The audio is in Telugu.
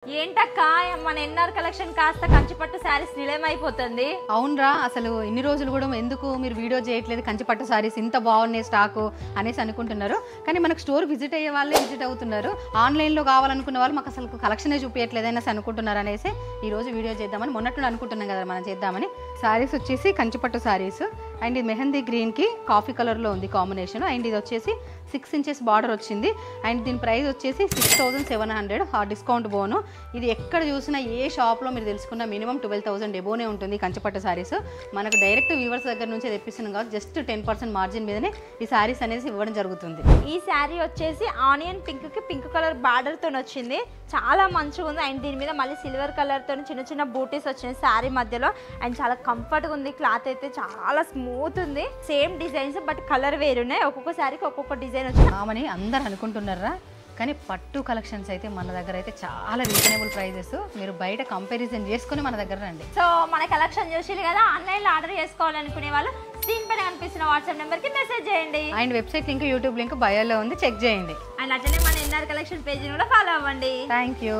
ఏంటక్క మన ఎన్ఆర్ కలెక్షన్ కాస్త కంచిపట్టు శారీస్ నిలయమైపోతుంది. అవునరా, అసలు ఇన్ని రోజులు కూడా ఎందుకు మీరు వీడియో చేయట్లేదు, కంచిపట్టు శారీస్ ఇంత బాగున్నాయి స్టాకు అనేసి అనుకుంటున్నారు. కానీ మనకు స్టోర్ విజిట్ అయ్యే వాళ్ళే విజిట్ అవుతున్నారు. ఆన్లైన్లో కావాలనుకున్న వాళ్ళు మాకు అసలు కలెక్షనే చూపించట్లేదు అనేసి అనుకుంటున్నారు అనేసి ఈరోజు వీడియో చేద్దామని మొన్నట్టు అనుకుంటున్నాం కదా మనం చేద్దామని. శారీస్ వచ్చేసి కంచిపట్టు శారీస్ అండ్ ఇది మెహందీ గ్రీన్కి కాఫీ కలర్లో ఉంది కాంబినేషన్. అండ్ ఇది వచ్చేసి 6 ఇంచెస్ బార్డర్ వచ్చింది. అండ్ దీని ప్రైస్ వచ్చేసి 6700 డిస్కౌంట్ బోను. ఇది ఎక్కడ చూసినా ఏ షాప్లో మీరు తెలుసుకున్న మినిమం 12,000 ఎబోనే ఉంటుంది కంచిపట్టు శారీస్. మనకు డైరెక్ట్ వ్యూవర్స్ దగ్గర నుంచి తెప్పిస్తున్నాం కాబట్టి జస్ట్ 10% మార్జిన్ మీదనే ఈ శారీస్ అనేది ఇవ్వడం జరుగుతుంది. ఈ శారీ వచ్చేసి ఆనియన్ పింక్కి పింక్ కలర్ బార్డర్తో వచ్చింది, చాలా మంచిగా ఉంది. అండ్ దీని మీద మళ్ళీ సిల్వర్ కలర్తో చిన్న చిన్న బూటీస్ వచ్చినాయి శారీ మధ్యలో. అండ్ చాలా కంఫర్ట్గా ఉంది, క్లాత్ అయితే చాలా స్మూత్ ఉంది. సేమ్ డిజైన్స్ బట్ కలర్ వేరున్నాయి, ఒక్కొక్క శారీకి ఒక్కొక్క డిజైన్ వచ్చింది. ఆమని అందరు అనుకుంటున్నారా, కానీ పట్టు కలెక్షన్స్ అయితే మన దగ్గర అయితే చాలా రీజనబుల్ ప్రైజెస్. మీరు బయట కంపారిజన్ చేసుకుని మన దగ్గర రండి. సో మన కలెక్షన్ చూసి కదా, ఆన్లైన్లో ఆర్డర్ చేసుకోవాలనుకునే వాళ్ళు స్క్రీన్ పైన కనిపిస్తున్న వాట్సాప్ నెంబర్కి మెసేజ్ చేయండి. And website link, YouTube link బయోలో ఉంది, చెక్ చేయండి. అండ్ అట్లనే మన ఎన్ఆర్ కలెక్షన్ పేజీని కూడా ఫాలో అవ్వండి. Thank you.